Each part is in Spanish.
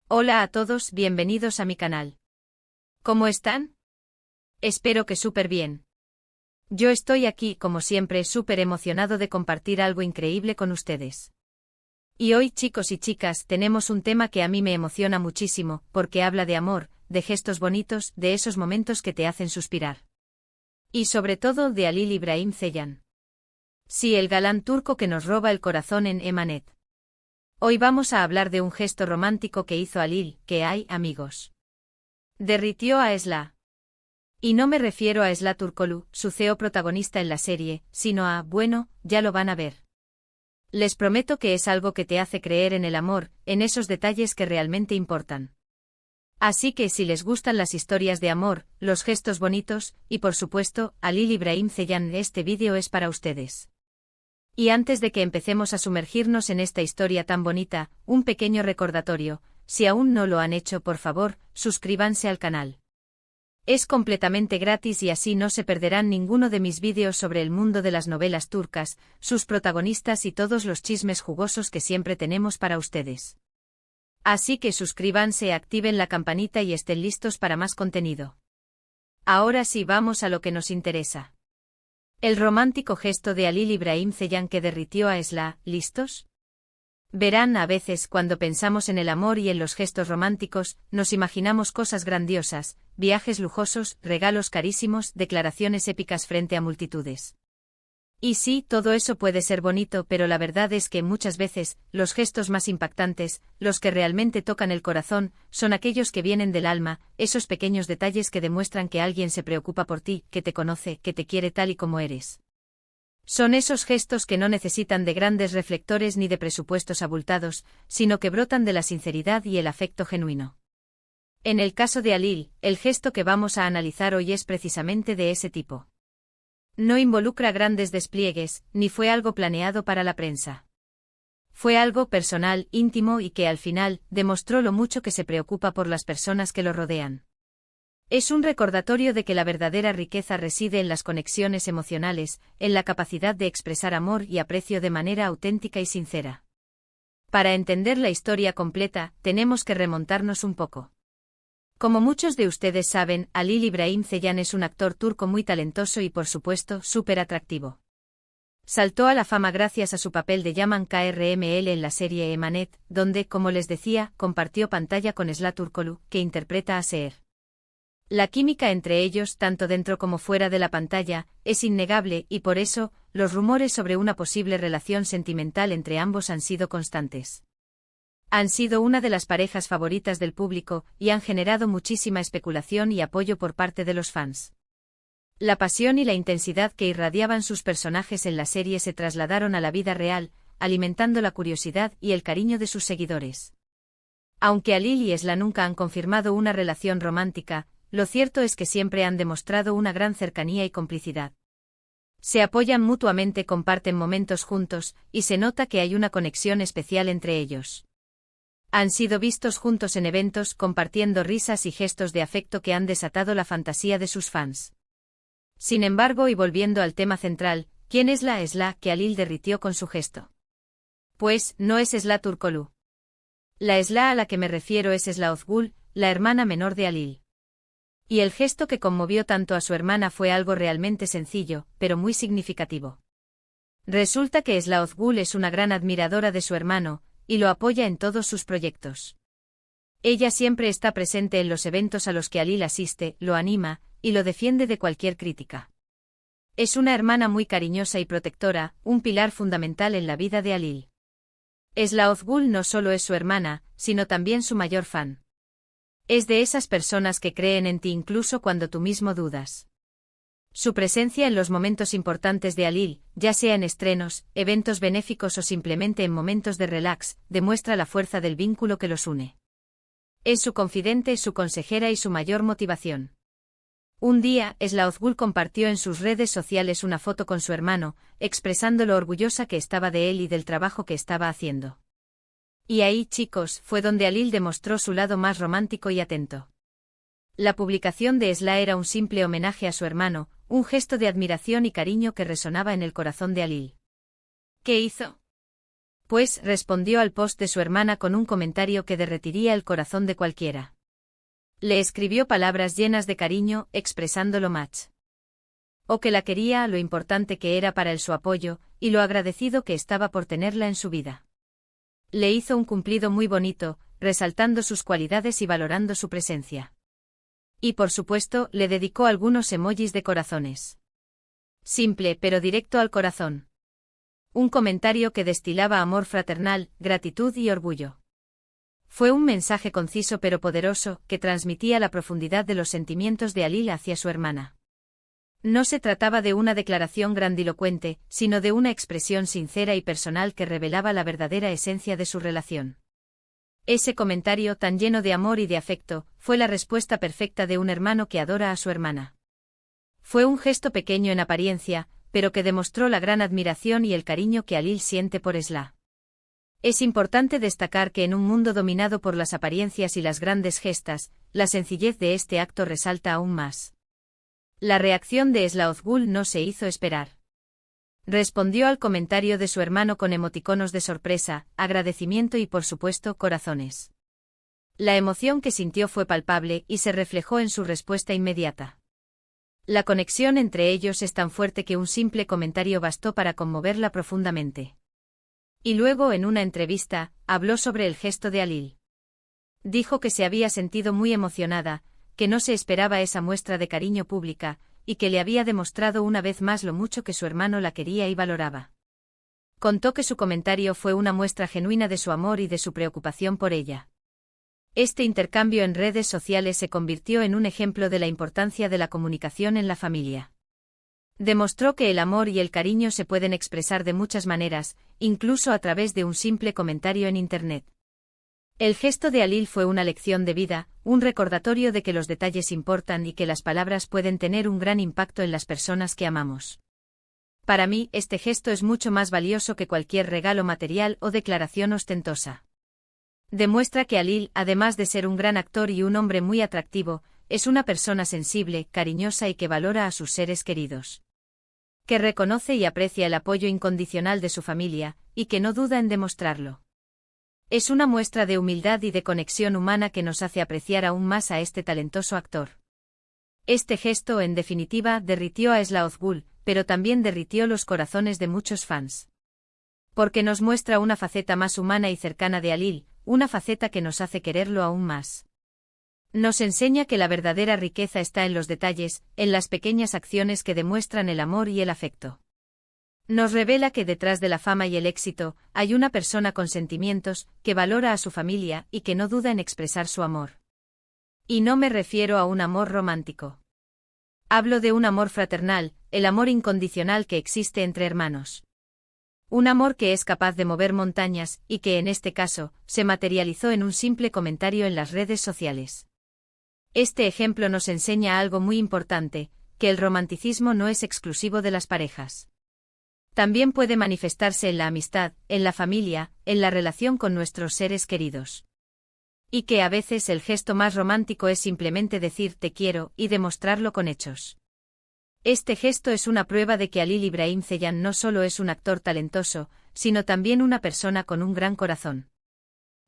Hola a todos, bienvenidos a mi canal. ¿Cómo están? Espero que súper bien. Yo estoy aquí, como siempre, súper emocionado de compartir algo increíble con ustedes. Y hoy, chicos y chicas, tenemos un tema que a mí me emociona muchísimo, porque habla de amor, de gestos bonitos, de esos momentos que te hacen suspirar. Y sobre todo de Halil İbrahim Ceylan. Sí, el galán turco que nos roba el corazón en Emanet. Hoy vamos a hablar de un gesto romántico que hizo Halil, que hay, amigos. Derritió a Esla. Y no me refiero a Esla Turkoglu, su CEO protagonista en la serie, sino a, bueno, ya lo van a ver. Les prometo que es algo que te hace creer en el amor, en esos detalles que realmente importan. Así que si les gustan las historias de amor, los gestos bonitos, y por supuesto, Halil İbrahim Ceylan, este vídeo es para ustedes. Y antes de que empecemos a sumergirnos en esta historia tan bonita, un pequeño recordatorio, si aún no lo han hecho, por favor, suscríbanse al canal. Es completamente gratis y así no se perderán ninguno de mis vídeos sobre el mundo de las novelas turcas, sus protagonistas y todos los chismes jugosos que siempre tenemos para ustedes. Así que suscríbanse, activen la campanita y estén listos para más contenido. Ahora sí, vamos a lo que nos interesa. El romántico gesto de Halil İbrahim Ceylan que derritió a Esla, ¿listos? Verán, a veces cuando pensamos en el amor y en los gestos románticos, nos imaginamos cosas grandiosas, viajes lujosos, regalos carísimos, declaraciones épicas frente a multitudes. Y sí, todo eso puede ser bonito, pero la verdad es que muchas veces, los gestos más impactantes, los que realmente tocan el corazón, son aquellos que vienen del alma, esos pequeños detalles que demuestran que alguien se preocupa por ti, que te conoce, que te quiere tal y como eres. Son esos gestos que no necesitan de grandes reflectores ni de presupuestos abultados, sino que brotan de la sinceridad y el afecto genuino. En el caso de Halil, el gesto que vamos a analizar hoy es precisamente de ese tipo. No involucra grandes despliegues, ni fue algo planeado para la prensa. Fue algo personal, íntimo y que al final, demostró lo mucho que se preocupa por las personas que lo rodean. Es un recordatorio de que la verdadera riqueza reside en las conexiones emocionales, en la capacidad de expresar amor y aprecio de manera auténtica y sincera. Para entender la historia completa, tenemos que remontarnos un poco. Como muchos de ustedes saben, Halil İbrahim Ceylan es un actor turco muy talentoso y por supuesto, súper atractivo. Saltó a la fama gracias a su papel de Yaman Krml en la serie Emanet, donde, como les decía, compartió pantalla con Esla Turkoglu, que interpreta a Seher. La química entre ellos, tanto dentro como fuera de la pantalla, es innegable y por eso, los rumores sobre una posible relación sentimental entre ambos han sido constantes. Han sido una de las parejas favoritas del público y han generado muchísima especulación y apoyo por parte de los fans. La pasión y la intensidad que irradiaban sus personajes en la serie se trasladaron a la vida real, alimentando la curiosidad y el cariño de sus seguidores. Aunque Halil y Esla nunca han confirmado una relación romántica, lo cierto es que siempre han demostrado una gran cercanía y complicidad. Se apoyan mutuamente, comparten momentos juntos, y se nota que hay una conexión especial entre ellos. Han sido vistos juntos en eventos, compartiendo risas y gestos de afecto que han desatado la fantasía de sus fans. Sin embargo, y volviendo al tema central, ¿quién es la Esla que Halil derritió con su gesto? Pues, no es Esla Turkoglu. La Esla a la que me refiero es Esla Ozgul, la hermana menor de Halil. Y el gesto que conmovió tanto a su hermana fue algo realmente sencillo, pero muy significativo. Resulta que Esla Ozgul es una gran admiradora de su hermano, y lo apoya en todos sus proyectos. Ella siempre está presente en los eventos a los que Halil asiste, lo anima, y lo defiende de cualquier crítica. Es una hermana muy cariñosa y protectora, un pilar fundamental en la vida de Halil. Esla Ozgul no solo es su hermana, sino también su mayor fan. Es de esas personas que creen en ti incluso cuando tú mismo dudas. Su presencia en los momentos importantes de Halil, ya sea en estrenos, eventos benéficos o simplemente en momentos de relax, demuestra la fuerza del vínculo que los une. Es su confidente, su consejera y su mayor motivación. Un día, Esla Ozgul compartió en sus redes sociales una foto con su hermano, expresando lo orgullosa que estaba de él y del trabajo que estaba haciendo. Y ahí, chicos, fue donde Halil demostró su lado más romántico y atento. La publicación de Esla era un simple homenaje a su hermano, un gesto de admiración y cariño que resonaba en el corazón de Halil. ¿Qué hizo? Pues respondió al post de su hermana con un comentario que derretiría el corazón de cualquiera. Le escribió palabras llenas de cariño, expresando lo much o que la quería, lo importante que era para él su apoyo, y lo agradecido que estaba por tenerla en su vida. Le hizo un cumplido muy bonito, resaltando sus cualidades y valorando su presencia. Y por supuesto, le dedicó algunos emojis de corazones. Simple pero directo al corazón. Un comentario que destilaba amor fraternal, gratitud y orgullo. Fue un mensaje conciso pero poderoso, que transmitía la profundidad de los sentimientos de Alil hacia su hermana. No se trataba de una declaración grandilocuente, sino de una expresión sincera y personal que revelaba la verdadera esencia de su relación. Ese comentario tan lleno de amor y de afecto, fue la respuesta perfecta de un hermano que adora a su hermana. Fue un gesto pequeño en apariencia, pero que demostró la gran admiración y el cariño que Alil siente por Esla. Es importante destacar que en un mundo dominado por las apariencias y las grandes gestas, la sencillez de este acto resalta aún más. La reacción de Esla Ozgul no se hizo esperar. Respondió al comentario de su hermano con emoticonos de sorpresa, agradecimiento y por supuesto corazones. La emoción que sintió fue palpable y se reflejó en su respuesta inmediata. La conexión entre ellos es tan fuerte que un simple comentario bastó para conmoverla profundamente. Y luego en una entrevista, habló sobre el gesto de Alil. Dijo que se había sentido muy emocionada, que no se esperaba esa muestra de cariño pública, y que le había demostrado una vez más lo mucho que su hermano la quería y valoraba. Contó que su comentario fue una muestra genuina de su amor y de su preocupación por ella. Este intercambio en redes sociales se convirtió en un ejemplo de la importancia de la comunicación en la familia. Demostró que el amor y el cariño se pueden expresar de muchas maneras, incluso a través de un simple comentario en Internet. El gesto de Alil fue una lección de vida, un recordatorio de que los detalles importan y que las palabras pueden tener un gran impacto en las personas que amamos. Para mí, este gesto es mucho más valioso que cualquier regalo material o declaración ostentosa. Demuestra que Alil, además de ser un gran actor y un hombre muy atractivo, es una persona sensible, cariñosa y que valora a sus seres queridos. Que reconoce y aprecia el apoyo incondicional de su familia, y que no duda en demostrarlo. Es una muestra de humildad y de conexión humana que nos hace apreciar aún más a este talentoso actor. Este gesto, en definitiva, derritió a Esla Ozgul, pero también derritió los corazones de muchos fans. Porque nos muestra una faceta más humana y cercana de Alil, una faceta que nos hace quererlo aún más. Nos enseña que la verdadera riqueza está en los detalles, en las pequeñas acciones que demuestran el amor y el afecto. Nos revela que detrás de la fama y el éxito, hay una persona con sentimientos, que valora a su familia y que no duda en expresar su amor. Y no me refiero a un amor romántico. Hablo de un amor fraternal, el amor incondicional que existe entre hermanos. Un amor que es capaz de mover montañas, y que en este caso, se materializó en un simple comentario en las redes sociales. Este ejemplo nos enseña algo muy importante, que el romanticismo no es exclusivo de las parejas. También puede manifestarse en la amistad, en la familia, en la relación con nuestros seres queridos. Y que a veces el gesto más romántico es simplemente decir te quiero y demostrarlo con hechos. Este gesto es una prueba de que Alil Ibrahim Ceylan no solo es un actor talentoso, sino también una persona con un gran corazón.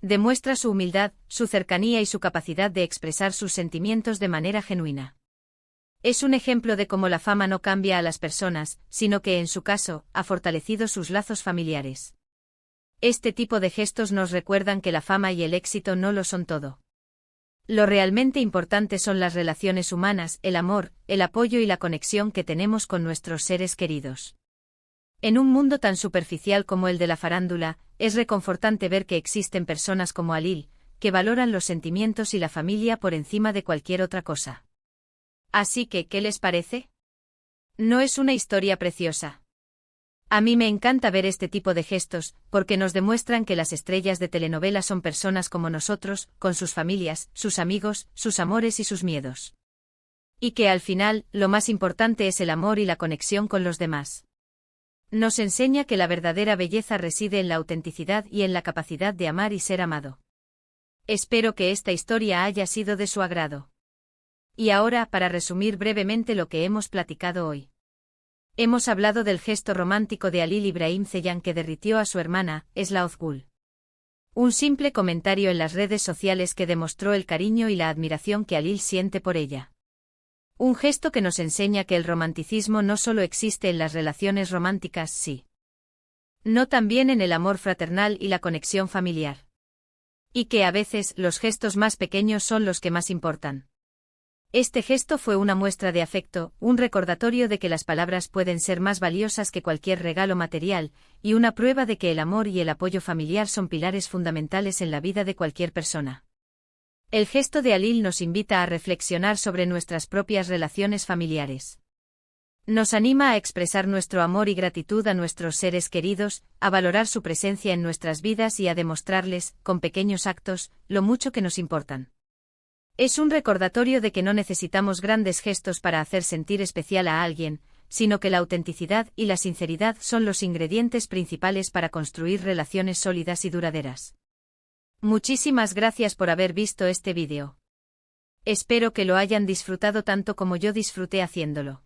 Demuestra su humildad, su cercanía y su capacidad de expresar sus sentimientos de manera genuina. Es un ejemplo de cómo la fama no cambia a las personas, sino que en su caso, ha fortalecido sus lazos familiares. Este tipo de gestos nos recuerdan que la fama y el éxito no lo son todo. Lo realmente importante son las relaciones humanas, el amor, el apoyo y la conexión que tenemos con nuestros seres queridos. En un mundo tan superficial como el de la farándula, es reconfortante ver que existen personas como Alil, que valoran los sentimientos y la familia por encima de cualquier otra cosa. Así que, ¿qué les parece? ¿No es una historia preciosa? A mí me encanta ver este tipo de gestos, porque nos demuestran que las estrellas de telenovelas son personas como nosotros, con sus familias, sus amigos, sus amores y sus miedos. Y que al final, lo más importante es el amor y la conexión con los demás. Nos enseña que la verdadera belleza reside en la autenticidad y en la capacidad de amar y ser amado. Espero que esta historia haya sido de su agrado. Y ahora, para resumir brevemente lo que hemos platicado hoy. Hemos hablado del gesto romántico de Halil Ibrahim Ceylan que derritió a su hermana, Esla Ozgul. Un simple comentario en las redes sociales que demostró el cariño y la admiración que Halil siente por ella. Un gesto que nos enseña que el romanticismo no solo existe en las relaciones románticas, no también en el amor fraternal y la conexión familiar. Y que a veces los gestos más pequeños son los que más importan. Este gesto fue una muestra de afecto, un recordatorio de que las palabras pueden ser más valiosas que cualquier regalo material, y una prueba de que el amor y el apoyo familiar son pilares fundamentales en la vida de cualquier persona. El gesto de Halil nos invita a reflexionar sobre nuestras propias relaciones familiares. Nos anima a expresar nuestro amor y gratitud a nuestros seres queridos, a valorar su presencia en nuestras vidas y a demostrarles, con pequeños actos, lo mucho que nos importan. Es un recordatorio de que no necesitamos grandes gestos para hacer sentir especial a alguien, sino que la autenticidad y la sinceridad son los ingredientes principales para construir relaciones sólidas y duraderas. Muchísimas gracias por haber visto este vídeo. Espero que lo hayan disfrutado tanto como yo disfruté haciéndolo.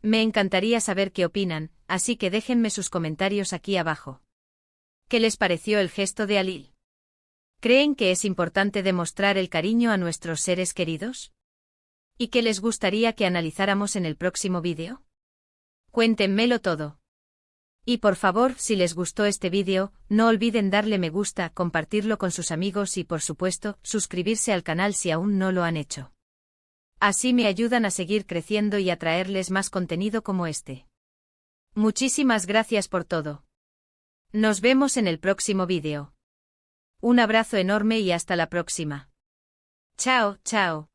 Me encantaría saber qué opinan, así que déjenme sus comentarios aquí abajo. ¿Qué les pareció el gesto de Halil? ¿Creen que es importante demostrar el cariño a nuestros seres queridos? ¿Y qué les gustaría que analizáramos en el próximo vídeo? Cuéntenmelo todo. Y por favor, si les gustó este vídeo, no olviden darle me gusta, compartirlo con sus amigos y por supuesto, suscribirse al canal si aún no lo han hecho. Así me ayudan a seguir creciendo y a traerles más contenido como este. Muchísimas gracias por todo. Nos vemos en el próximo vídeo. Un abrazo enorme y hasta la próxima. Chao, chao.